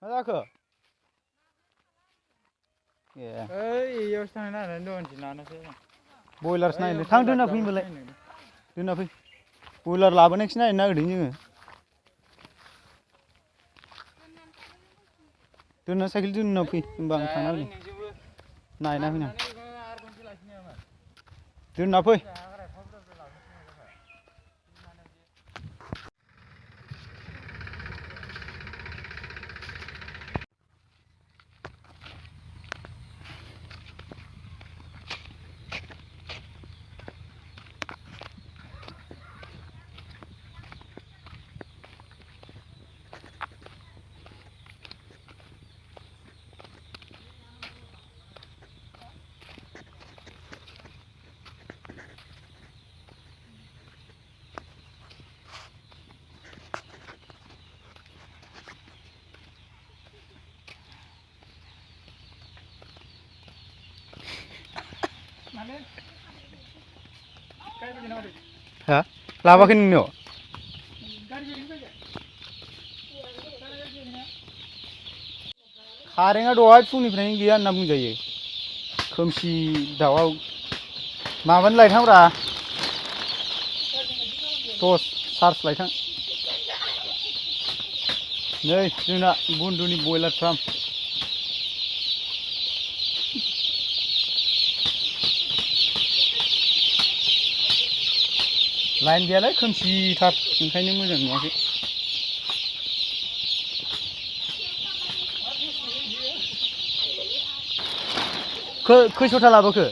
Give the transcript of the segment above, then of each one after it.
मा जाखो? ए ओइयावसो थांनो नागिरनानै दहायसो लानोसै बयलारसो नायनो थां दोनना फै होनबालाय दोनना फै बयलार लाबोनायखौसो नायनो नागिरदों जोङो दोनना साइकेल दोनना फै होनबा आं थांना फैगोन नायना फैनो दोनना फै हा लाबोआखै नोंनियाव कारेन्टआ दहाय फुंनिफ्रायनो गैया होनना बुंजायो खोमसि दाउआव माबानो लायथांब्रा टर्च चार्ज लायथां नै जोंना बुन्दुनि बयलार फार्म लाइन गैयालै खोमसिथार ओंखायनो मोजां नुवाखै खैस'था लाबोखो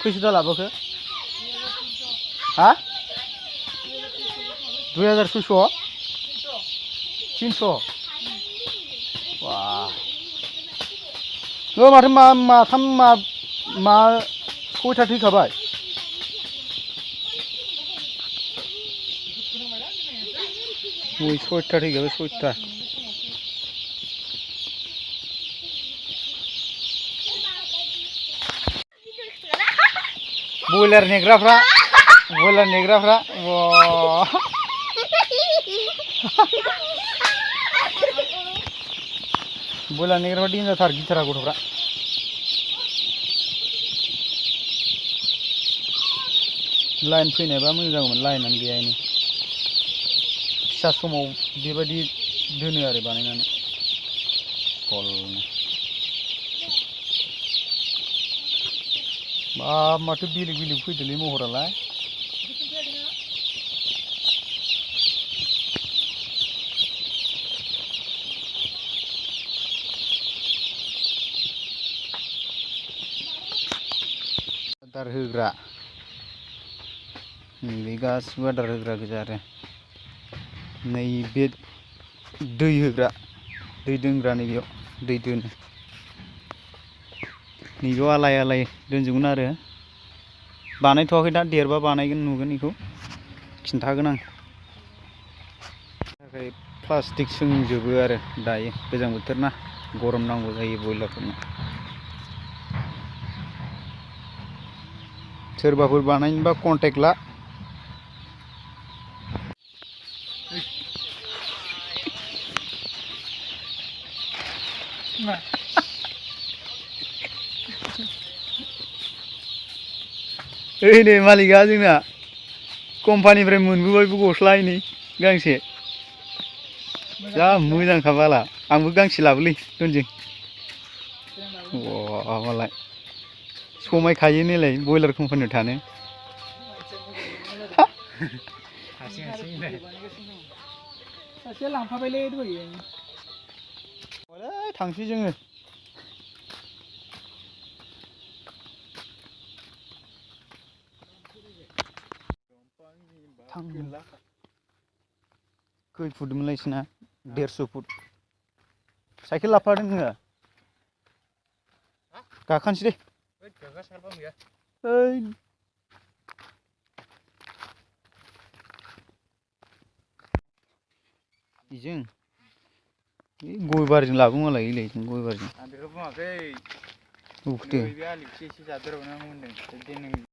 खैस'था लाबोखो हा 2600 300 वाह माथो माथाम सयथा थैखाबाय सयथा थैखाबाय सयथा बयलार नेग्राफ्रा बयलार नेग्राफ्रा देन्जारथार गिथारा गथ'फ्रा लाइन फैनायबा मोजां जागौमोन लाइनानो गैया इनै फिसा समाव बेबायदि दोनो आरो बानायनानै बाब माथो बेलेग बेलेग फैदोलै महरालाय आदार होग्रा बे गासिबो आदार होग्रा गोजा आरो नैबे दै होग्रा दै दोनग्रा नैबेयाव दै दोनो नैबेयाव आलाय दोनजोबगोन आरो बानायथ'वाखै दा देरबा बानायगोन नुगोन बेखौ खिन्थागोन आं थाखाय प्लास्टिक सोंजोबो आरो दायो गोजां बोथोर ना गरम नांगौ जायो बयलारफोरनो सोरबाफोर बानायनोबा कन्टेक्ट ला ओइ नै मालिकआ जोंना कम्पानिनिफ्राय मोनबोबायबो गस्ला नै गांसे जा मोजांखा बाला आंबो गांसे लाबोलै दोनजों वाह मालाय समायखायो नालाय बयलार कम्पानियाव थानो सासेया लांफाबायलै दहायो थांसै जोङो खै फुटमोनलाय बिसिना 150 फुट साइकेल लाफादों नोङो गाखोनोसै दे ओइ बेजों गय बारिजों लाबो मालाय इलायजों गय बारिजों आं बेखौ बुङाखै